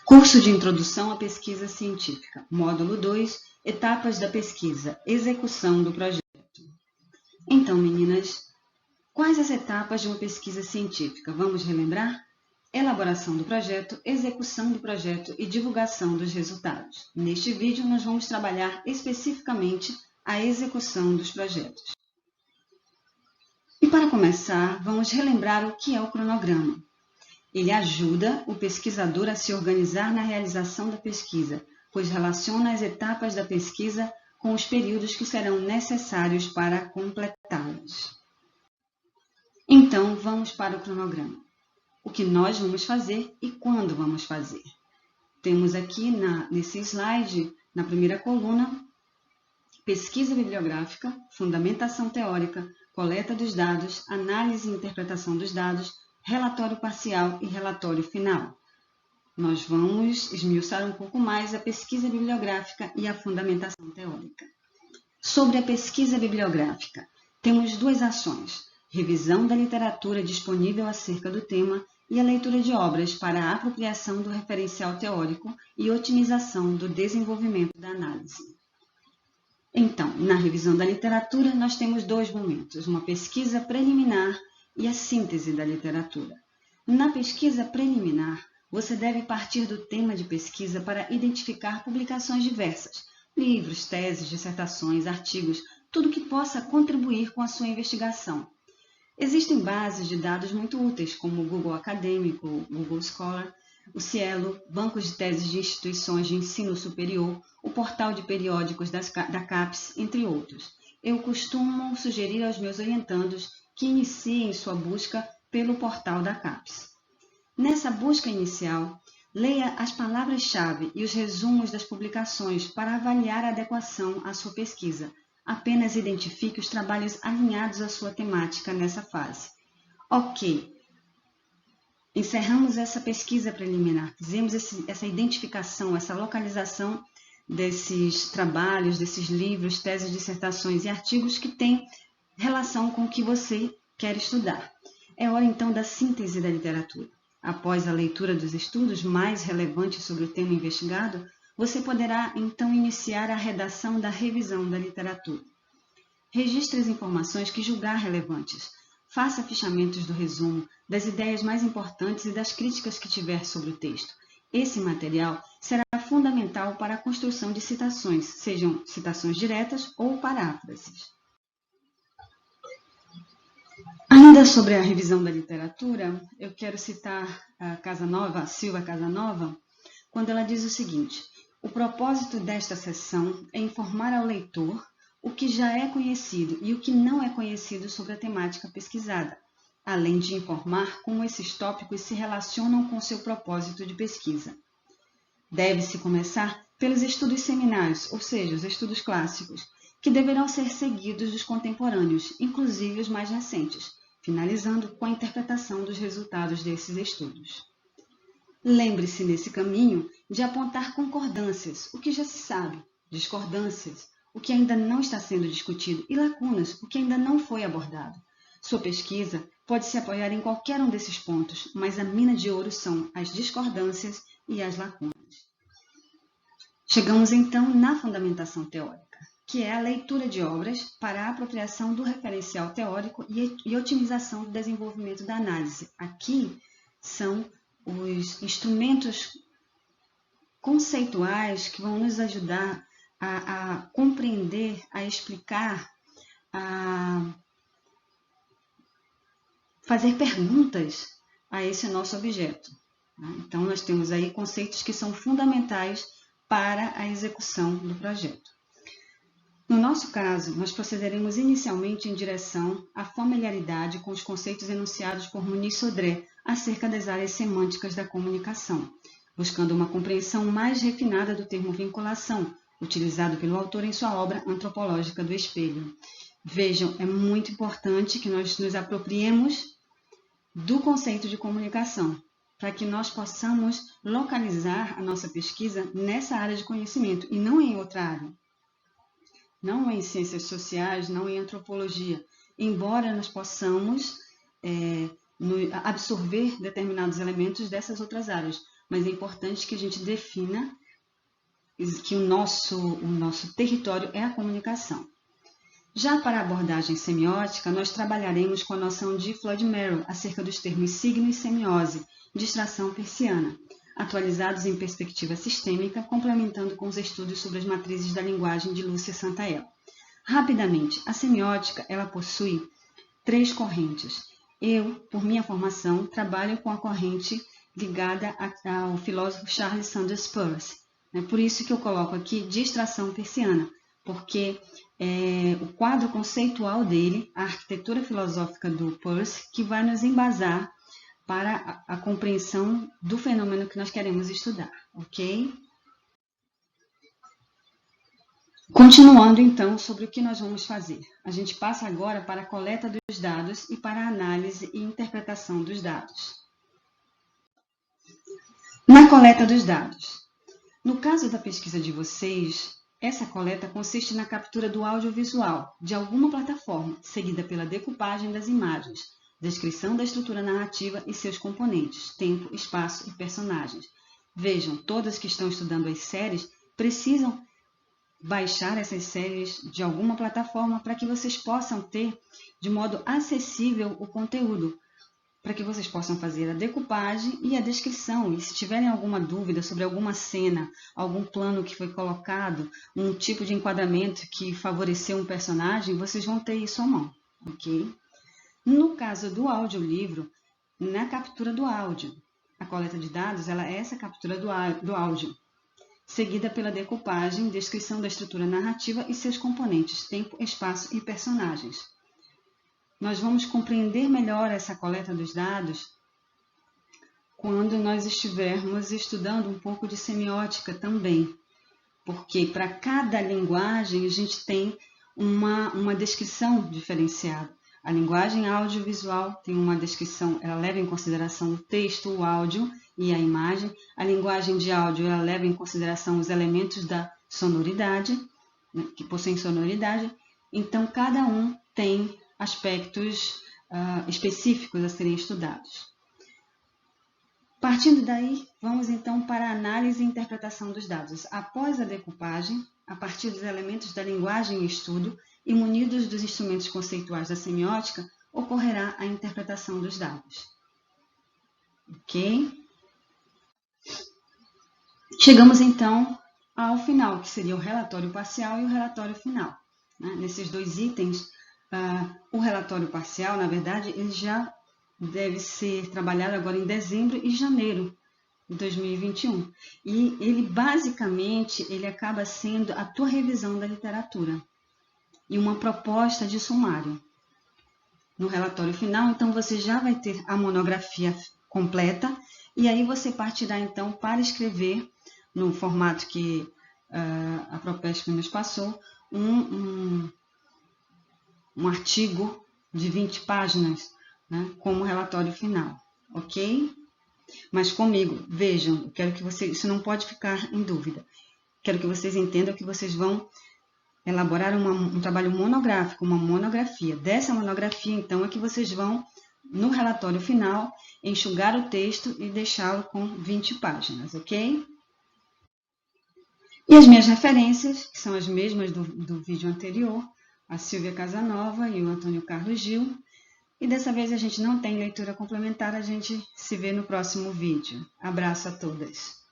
Curso de Introdução à Pesquisa Científica, Módulo 2, Etapas da Pesquisa, Execução do Projeto. Então, meninas, quais as etapas de uma pesquisa científica? Vamos relembrar? Elaboração do projeto, execução do projeto e divulgação dos resultados. Neste vídeo, nós vamos trabalhar especificamente a execução dos projetos. E para começar, vamos relembrar o que é o cronograma. Ele ajuda o pesquisador a se organizar na realização da pesquisa, pois relaciona as etapas da pesquisa com os períodos que serão necessários para completá-las. Então, vamos para o cronograma. O que nós vamos fazer e quando vamos fazer. Temos aqui nesse slide, na primeira coluna, pesquisa bibliográfica, fundamentação teórica, coleta dos dados, análise e interpretação dos dados, relatório parcial e relatório final. Nós vamos esmiuçar um pouco mais a pesquisa bibliográfica e a fundamentação teórica. Sobre a pesquisa bibliográfica, temos duas ações: revisão da literatura disponível acerca do tema e a leitura de obras para a apropriação do referencial teórico e otimização do desenvolvimento da análise. Então, na revisão da literatura, nós temos dois momentos: uma pesquisa preliminar e a síntese da literatura. Na pesquisa preliminar, você deve partir do tema de pesquisa para identificar publicações diversas, livros, teses, dissertações, artigos, tudo que possa contribuir com a sua investigação. Existem bases de dados muito úteis, como o Google Acadêmico, o Google Scholar, o Cielo, bancos de teses de instituições de ensino superior, o portal de periódicos da CAPES, entre outros. Eu costumo sugerir aos meus orientandos que iniciem sua busca pelo portal da CAPES. Nessa busca inicial, leia as palavras-chave e os resumos das publicações para avaliar a adequação à sua pesquisa. Apenas identifique os trabalhos alinhados à sua temática nessa fase. Ok, encerramos essa pesquisa preliminar, fizemos essa identificação, essa localização desses trabalhos, desses livros, teses, dissertações e artigos que têm relação com o que você quer estudar. É hora então da síntese da literatura. Após a leitura dos estudos mais relevantes sobre o tema investigado, você poderá então iniciar a redação da revisão da literatura. Registre as informações que julgar relevantes. Faça fichamentos do resumo, das ideias mais importantes e das críticas que tiver sobre o texto. Esse material será fundamental para a construção de citações, sejam citações diretas ou paráfrases. Ainda sobre a revisão da literatura, eu quero citar a Silvia Casanova, quando ela diz o seguinte: o propósito desta seção é informar ao leitor o que já é conhecido e o que não é conhecido sobre a temática pesquisada, além de informar como esses tópicos se relacionam com seu propósito de pesquisa. Deve-se começar pelos estudos seminais, ou seja, os estudos clássicos, que deverão ser seguidos dos contemporâneos, inclusive os mais recentes, finalizando com a interpretação dos resultados desses estudos. Lembre-se, nesse caminho, de apontar concordâncias, o que já se sabe, discordâncias, o que ainda não está sendo discutido, e lacunas, o que ainda não foi abordado. Sua pesquisa pode se apoiar em qualquer um desses pontos, mas a mina de ouro são as discordâncias e as lacunas. Chegamos então na fundamentação teórica, que é a leitura de obras para a apropriação do referencial teórico e otimização do desenvolvimento da análise. Aqui são os instrumentos conceituais que vão nos ajudar a compreender, a explicar, a fazer perguntas a esse nosso objeto. Então, nós temos aí conceitos que são fundamentais para a execução do projeto. No nosso caso, nós procederemos inicialmente em direção à familiaridade com os conceitos enunciados por Muniz Sodré acerca das áreas semânticas da comunicação, buscando uma compreensão mais refinada do termo vinculação, utilizado pelo autor em sua obra Antropológica do Espelho. Vejam, é muito importante que nós nos apropriemos do conceito de comunicação, para que nós possamos localizar a nossa pesquisa nessa área de conhecimento e não em outra área. Não em ciências sociais, não em antropologia, embora nós possamos absorver determinados elementos dessas outras áreas, mas é importante que a gente defina que o nosso território é a comunicação. Já para a abordagem semiótica, nós trabalharemos com a noção de Floyd Merrill acerca dos termos signo e semiose, distração persiana, atualizados em perspectiva sistêmica, complementando com os estudos sobre as matrizes da linguagem de Lúcia Santaella. Rapidamente, a semiótica ela possui 3 correntes. Eu, por minha formação, trabalho com a corrente ligada ao filósofo Charles Sanders Peirce. Por isso que eu coloco aqui distração persiana, porque o quadro conceitual dele, a arquitetura filosófica do Peirce, que vai nos embasar para a compreensão do fenômeno que nós queremos estudar, ok? Continuando, então, sobre o que nós vamos fazer. A gente passa agora para a coleta dos dados e para a análise e interpretação dos dados. Na coleta dos dados. No caso da pesquisa de vocês, essa coleta consiste na captura do audiovisual de alguma plataforma, seguida pela decupagem das imagens, descrição da estrutura narrativa e seus componentes, tempo, espaço e personagens. Vejam, todas que estão estudando as séries precisam baixar essas séries de alguma plataforma para que vocês possam ter de modo acessível o conteúdo, para que vocês possam fazer a decupagem e a descrição. E se tiverem alguma dúvida sobre alguma cena, algum plano que foi colocado, um tipo de enquadramento que favoreceu um personagem, vocês vão ter isso à mão, ok? No caso do audiolivro, na captura do áudio, a coleta de dados ela é essa captura do áudio, seguida pela decupagem, descrição da estrutura narrativa e seus componentes, tempo, espaço e personagens. Nós vamos compreender melhor essa coleta dos dados quando nós estivermos estudando um pouco de semiótica também, porque para cada linguagem a gente tem uma descrição diferenciada. A linguagem audiovisual tem uma descrição, ela leva em consideração o texto, o áudio e a imagem. A linguagem de áudio, ela leva em consideração os elementos da sonoridade, né, que possuem sonoridade. Então, cada um tem aspectos específicos a serem estudados. Partindo daí, vamos então para a análise e interpretação dos dados. Após a decupagem, a partir dos elementos da linguagem e estudo, e munidos dos instrumentos conceituais da semiótica, ocorrerá a interpretação dos dados. Ok? Chegamos então ao final, que seria o relatório parcial e o relatório final. Nesses 2 itens, o relatório parcial, na verdade, ele já deve ser trabalhado agora em dezembro e janeiro de 2021. E ele, basicamente, ele acaba sendo a tua revisão da literatura e uma proposta de sumário. No relatório final, então, você já vai ter a monografia completa e aí você partirá, então, para escrever, no formato que a Propesp nos passou, um artigo de 20 páginas, né, como relatório final, ok? Mas comigo, vejam, quero que vocês, isso não pode ficar em dúvida, quero que vocês entendam que vocês vão elaborar um trabalho monográfico, uma monografia. Dessa monografia, então, é que vocês vão, no relatório final, enxugar o texto e deixá-lo com 20 páginas, ok? E as minhas referências, que são as mesmas do vídeo anterior, a Silvia Casanova e o Antônio Carlos Gil. E dessa vez a gente não tem leitura complementar, a gente se vê no próximo vídeo. Abraço a todas!